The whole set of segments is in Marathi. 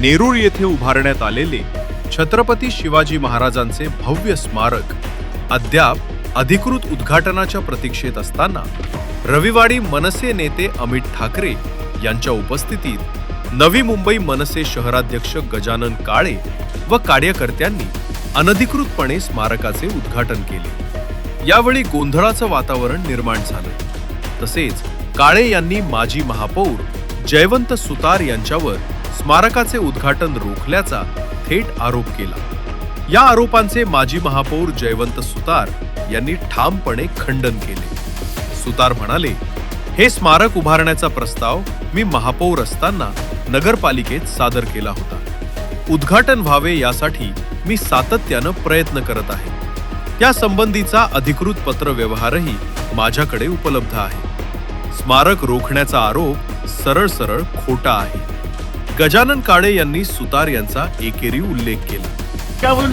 नेरूळ येथे उभारण्यात आलेले छत्रपती शिवाजी महाराजांचे भव्य स्मारक अद्याप अधिकृत उद्घाटनाच्या प्रतीक्षेत असताना रविवारी मनसे नेते अमित ठाकरे यांच्या उपस्थितीत नवी मुंबई मनसे शहराध्यक्ष गजानन काळे व कार्यकर्त्यांनी अनधिकृतपणे स्मारकाचे उद्घाटन केले। यावेळी गोंधळाचं वातावरण निर्माण झालं। तसेच काळे यांनी माजी महापौर जयवंत सुतार यांच्यावर स्मारकाचे उद्घाटन रोखल्याचा थेट आरोप केला। या आरोपांचे माजी महापौर जयवंत सुतार यांनी ठामपणे खंडन केले। सुतार म्हणाले, हे स्मारक उभारण्याचा प्रस्ताव मी महापौर असताना नगरपालिकेत सादर केला होता। उद्घाटन व्हावे यासाठी मी सातत्यानं प्रयत्न करत आहे। त्या संबंधीचा अधिकृत पत्र व्यवहारही माझ्याकडे उपलब्ध आहे। स्मारक रोखण्याचा आरोप सरळ सरळ खोटा आहे। गजानन काळे यांनी सुतार यांचा एकेरी उल्लेख केला।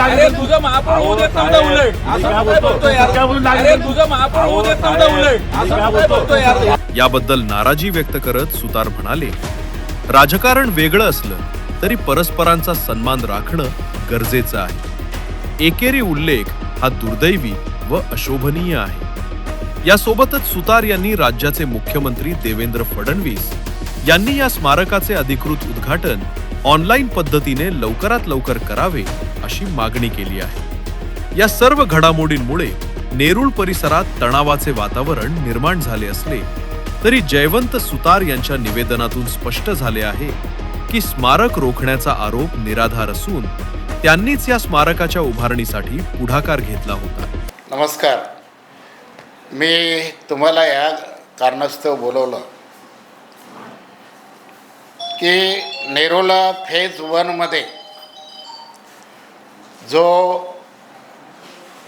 अरे तुझं महापौर होऊ देत नव्हतं उलट असं काय बोलतोय यार? अरे तुझं महापौर होऊ देत नव्हतं उलट असं काय बोलतोय यार? याबद्दल नाराजी व्यक्त करत सुतार म्हणाले, राजकारण वेगळं असलं तरी परस्परांचा सन्मान राखणं गरजेचं आहे। एकेरी उल्लेख हा दुर्दैवी व अशोभनीय आहे। यासोबतच सुतार यांनी राज्याचे मुख्यमंत्री देवेंद्र फडणवीस यांनी या स्मारकाचे अधिकृत उद्घाटन ऑनलाईन पद्धतीने लवकरात लवकर करावे अशी मागणी केली आहे। या सर्व घडामोडींमुळे नेरूळ परिसरात तणावाचे वातावरण निर्माण झाले असले तरी जयवंत सुतार यांच्या निवेदनातून स्पष्ट झाले आहे की स्मारक रोखण्याचा आरोप निराधार असून त्यांनीच या स्मारकाच्या उभारणीसाठी पुढाकार घेतला होता। नमस्कार, मी तुम्हाला या कारणास्तव बोलवलं की नेरूळ फेज 1 मध्ये जो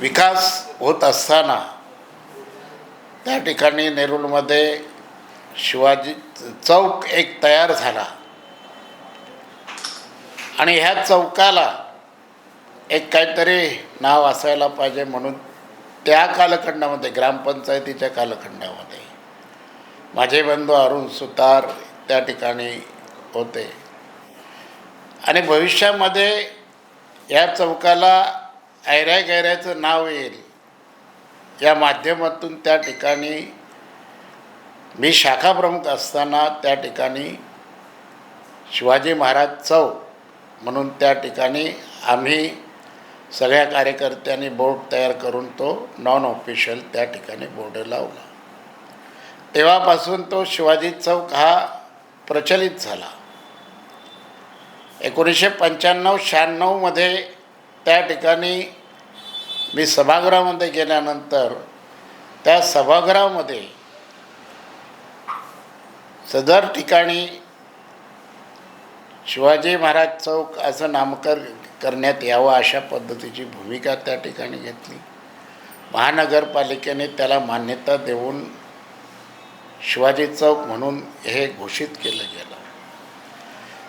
विकास होत असताना त्या ठिकाणी नेरूळमध्ये शिवाजी चौक एक तयार झाला आणि ह्या चौकाला एक काहीतरी नाव असायला पाहिजे म्हणून त्या कालखंडामध्ये ग्रामपंचायतीच्या कालखंडामध्ये माझे बंधू अरुण सुतार त्या ठिकाणी होते आणि भविष्यामध्ये या चौकाला ऐऱ्या गैऱ्याचं नाव येईल या माध्यमातून त्या ठिकाणी मी शाखा प्रमुख असताना त्या ठिकाणी शिवाजी महाराज चौक म्हणून त्या ठिकाणी आम्ही सगळ्या कार्यकर्त्यांनी बोर्ड तयार करून तो नॉन ऑफिशियल त्या ठिकाणी बोर्ड लावला। तेव्हापासून तो शिवाजी चौक हा प्रचलित झाला। 1995-96 मध्ये त्या ठिकाणी मी सभागृहामध्ये गेल्यानंतर त्या सभागृहामध्ये सदर ठिकाणी शिवाजी महाराज चौक असं नामकरण करण्यात यावं अशा पद्धतीची भूमिका त्या ठिकाणी घेतली। महानगरपालिकेने त्याला मान्यता देऊन शिवाजी चौक म्हणून हे घोषित केलं गेलं।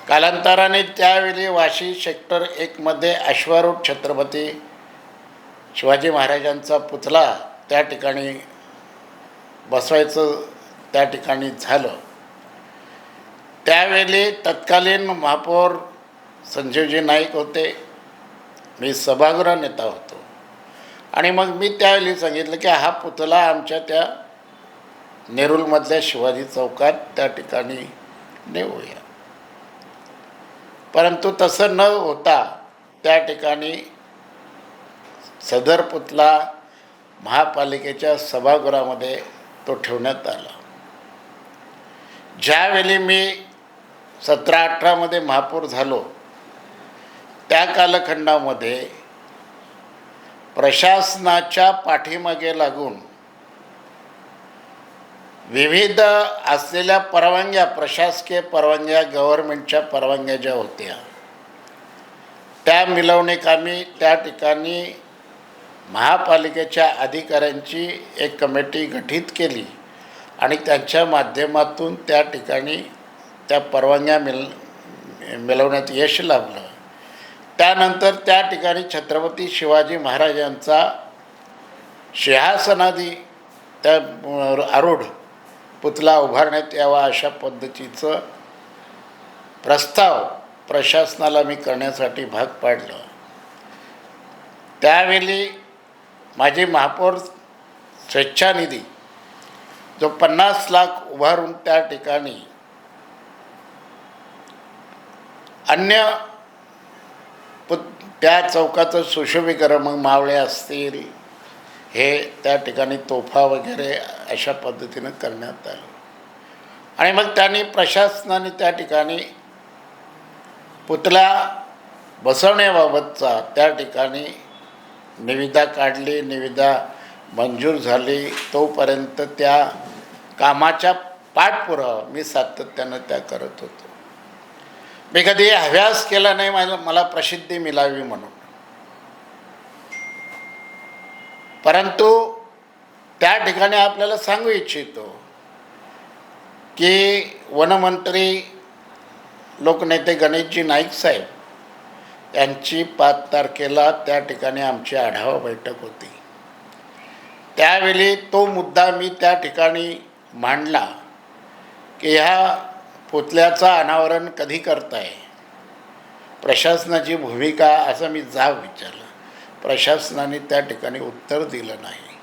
कालांतराने त्यावेळी वाशी सेक्टर 1 मध्ये अश्वारूढ छत्रपती शिवाजी महाराजांचा पुतळा त्या ठिकाणी बसवायचं त्या ठिकाणी झालं। त्यावेळी तत्कालीन महापौर संजीवजी नाईक होते, मी सभागृह नेता होतो आणि मग मी त्यावेळी सांगितलं की हा पुतळा आमच्या त्या नेरूळमधल्या शिवाजी चौकात त्या ठिकाणी नेऊया। परंतु तसं न होता त्या ठिकाणी सदर पुतळा महापालिकेच्या सभागृहामध्ये तो ठेवण्यात आला। ज्यावेळी मी 17-18 मध्ये महापौर झालो त्या कालखंडामध्ये प्रशासनाच्या पाठीमागे लागून विविध असलेल्या परवानग्या, प्रशासकीय परवानग्या, गव्हर्नमेंटच्या परवानग्या ज्या होत्या त्या मिळवणेकामी त्या ठिकाणी महापालिकेच्या अधिकाऱ्यांची एक कमिटी गठीत केली आणि त्यांच्या माध्यमातून त्या ठिकाणी त्या परवानग्या मिळवण्यात यश लाभलं। त्यानंतर त्या ठिकाणी छत्रपती शिवाजी महाराजांचा सिंहासनादी त्या आरूढ पुतळा उभारण्यात यावा अशा पद्धतीचं प्रस्ताव प्रशासनाला मी करण्यासाठी भाग पाडलं, त्यावेळी माझी महापौर स्वेच्छानिधी जो 50 लाख उभारून त्या ठिकाणी अन्य त्या चौकाचं सुशोभीकरण, मग मावळे असतील, हे त्या ठिकाणी तोफा वगैरे अशा पद्धतीनं करण्यात आलं. आणि मग त्यांनी प्रशासनाने त्या ठिकाणी पुतळा बसवण्याबाबतचा त्या ठिकाणी निविदा काढली, निविदा मंजूर झाली. तोपर्यंत त्या कामाच्या पाठपुरावा मी सातत्यानं त्या करत होतो. मी कधी हव्यास केला नाही मला प्रसिद्धी मिळावी म्हणून, परंतु त्या ठिकाणी आपल्याला सांगू इच्छितो की वनमंत्री लोकनेते गणेशजी नाईक साहेब यांची 5 तारखेला त्या ठिकाणी आमची आढावा बैठक होती. त्यावेळी तो मुद्दा मी त्या ठिकाणी मांडला की ह्या पुतळ्याचं अनावरण कधी करताय, प्रशासनाची भूमिका, असं मी जाब विचारलं. प्रशासनाने त्या ठिकाणी उत्तर दिलं नाही.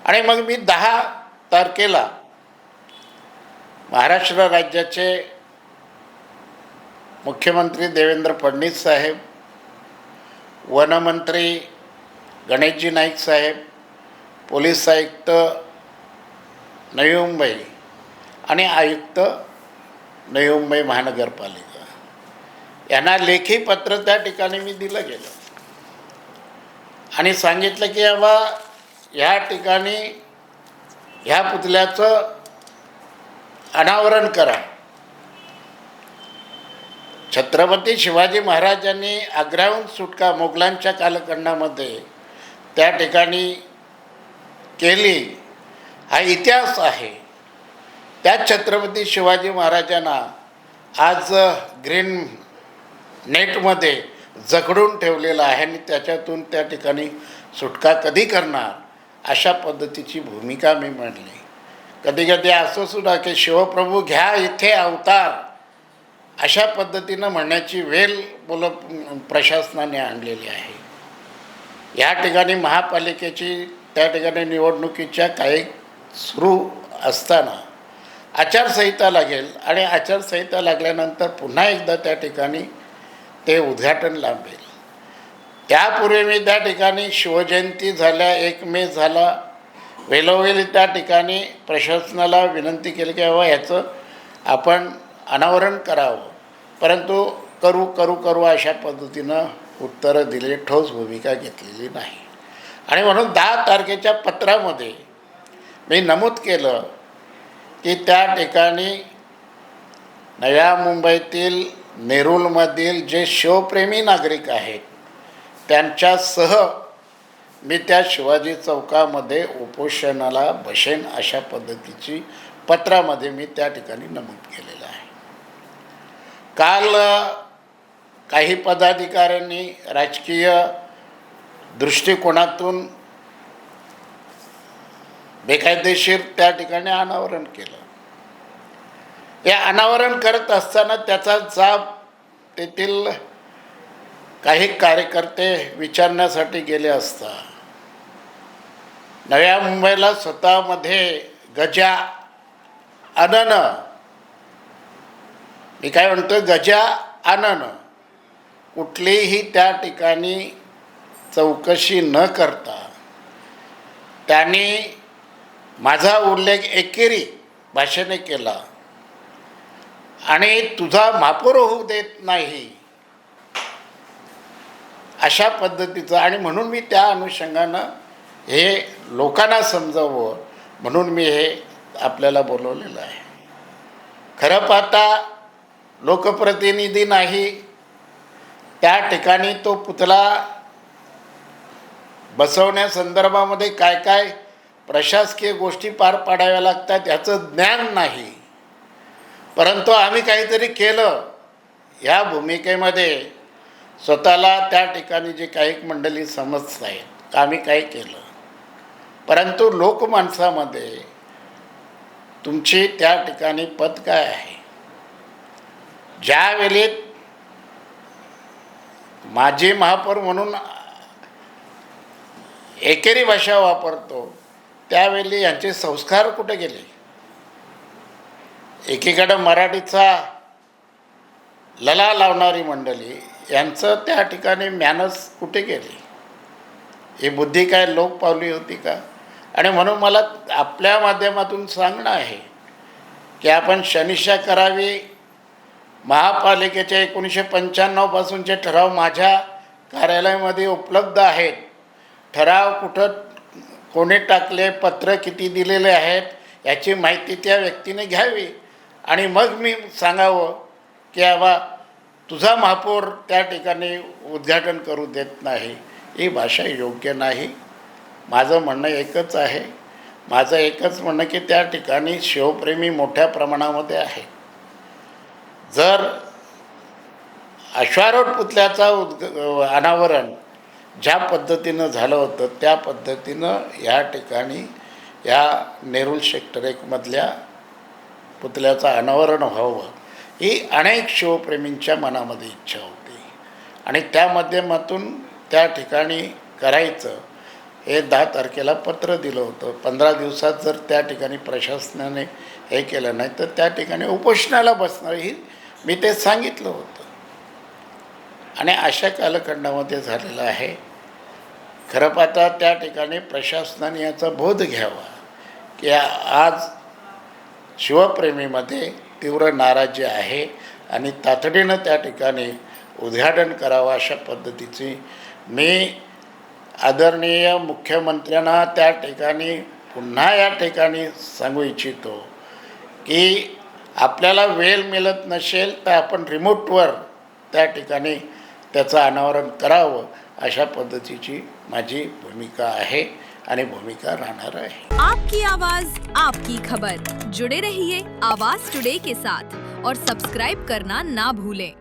आणि मग मी 10 तारखेला महाराष्ट्र राज्याचे मुख्यमंत्री देवेंद्र फडणवीस साहेब, वनमंत्री गणेशजी नाईक साहेब, पोलीस आयुक्त नवी मुंबई आणि आयुक्त नवी मुंबई महानगरपालिका यांना लेखी पत्र त्या ठिकाणी मी दिलं गेलं आणि सांगितलं की बाबा ह्या ठिकाणी ह्या पुतळ्याचं अनावरण करा. छत्रपती शिवाजी महाराजांनी आग्र्याहून सुटका मोगलांच्या कालखंडामध्ये त्या ठिकाणी केली, हा इतिहास आहे. त्या छत्रपती शिवाजी महाराजांना आज ग्रीन नेटमध्ये जखडून ठेवलेलं आहे आणि त्याच्यातून त्या ठिकाणी सुटका कधी करणार, अशा पद्धतीची भूमिका मी मांडली. कधी कधी असं सुद्धा की शिवप्रभू घ्या इथे अवतार, अशा पद्धतीनं म्हणण्याची वेळ प्रशासनाने आणलेली आहे. या ठिकाणी महापालिकेची त्या ठिकाणी निवडणुकीच्या काही सुरू असताना आचारसंहिता लागेल आणि आचारसंहिता लागल्यानंतर पुन्हा एकदा त्या ठिकाणी ते उद्घाटन लांबेल. त्यापूर्वी मी त्या ठिकाणी शिवजयंती झाल्या, 1 मे झाला, वेळोवेळी त्या ठिकाणी प्रशासनाला विनंती केली की बाबा ह्याचं आपण अनावरण करावं, परंतु करू करू करू अशा पद्धतीनं उत्तरं दिली, ठोस भूमिका घेतलेली नाही. आणि म्हणून 10 तारखेच्या पत्रामध्ये मी नमूद केलं की त्या ठिकाणी नव्या मुंबईतील नेरूलमधील जे शिवप्रेमी नागरिक आहेत त्यांच्यासह मी त्या शिवाजी चौकामध्ये उपोषणाला बसेन, अशा पद्धतीची पत्रामध्ये मी त्या ठिकाणी नमूद केलेलं आहे. काल काही पदाधिकाऱ्यांनी राजकीय दृष्टिकोनातून बेकायदेशीर त्या ठिकाणी अनावरण केलं. हे अनावरण करत असताना त्याचा जाब तेथील काही कार्यकर्ते विचारण्यासाठी गेले असता नव्या मुंबईला स्वतःमध्ये गजा आणन, मी काय म्हणतो गजा आणन, कुठलीही त्या ठिकाणी चौकशी न करता त्यांनी माझा उल्लेख एकेरी भाषेने केला आणि तुझा महापौर होऊ देत नाही, अशा पद्धतीचं. आणि म्हणून मी त्या अनुषंगानं हे लोकांना समजावं म्हणून मी हे आपल्याला बोलवलेलं आहे. खरं पाहता लोकप्रतिनिधी नाही, त्या ठिकाणी तो पुतळा बसवण्यासंदर्भामध्ये काय काय प्रशासकीय गोष्टी पार पाडाव्या लागतात ह्याचं ज्ञान नाही, परंतु आम्ही काहीतरी केलं ह्या भूमिकेमध्ये स्वतःला त्या ठिकाणी जे काही मंडळी समजत आहेत आम्ही काय केलं. परंतु लोकमानसामध्ये तुमची त्या ठिकाणी पद काय आहे. ज्यावेळी माजी महापौर म्हणून एकेरी भाषा वापरतो, त्यावेळी यांचे संस्कार कुठे गेले? एकीकडे मराठीचा लळा लावणारी मंडळी, यांचं त्या ठिकाणी मॅनर्स कुठे गेले? ही बुद्धी काय लोक पावली होती का? आणि म्हणून मला आपल्या माध्यमातून सांगणं आहे की आपण शनिशा करावी. महापालिकेचे 1995 पासूनचे ठराव माझ्या कार्यालयामध्ये उपलब्ध आहेत. ठराव कुठं कोणी टाकले, पत्र किती दिलेले आहेत याची माहिती त्या व्यक्तीने घ्यावी आणि मग मी सांगावं की बाबा तुझा महापौर त्या ठिकाणी उद्घाटन करू देत नाही. ही भाषा योग्य नाही. माझं म्हणणं एकच आहे, माझं एकच म्हणणं की त्या ठिकाणी शिवप्रेमी मोठ्या प्रमाणामध्ये आहे. जर अश्वारूढ पुतळ्याचा अनावरण ज्या पद्धतीनं झालं होतं त्या पद्धतीनं या ठिकाणी या नेरूळ सेक्टर 1 मधल्या पुतळ्याचं अनावरण व्हावं ही अनेक शिवप्रेमींच्या मनामध्ये इच्छा होती आणि त्या माध्यमातून त्या ठिकाणी करायचं हे 10 तारखेला पत्र दिलं होतं. 15 दिवसात जर त्या ठिकाणी प्रशासनाने हे केलं नाही तर त्या ठिकाणी उपोषणाला बसणार ही मी ते सांगितलं होतं. आणि अशा कालखंडामध्ये झालेलं आहे. खरं पाहता त्या ठिकाणी प्रशासनाने याचा बोध घ्यावा की आज शिवप्रेमीमध्ये तीव्र नाराजी आहे आणि तातडीनं त्या ठिकाणी उद्घाटन करावं अशा पद्धतीची मी आदरणीय मुख्यमंत्र्यांना त्या ठिकाणी पुन्हा या ठिकाणी सांगू इच्छितो की आपल्याला वेळ मिळत नसेल तर आपण रिमोटवर त्या ठिकाणी त्याचं अनावरण करावं अशा पद्धतीची माझी भूमिका आहे आणि भूमिका राहणार आहे. आपकी आवाज आपकी खबर. जुड़े रहिए आवाज टुडे के साथ और सब्सक्राइब करना ना भूलें.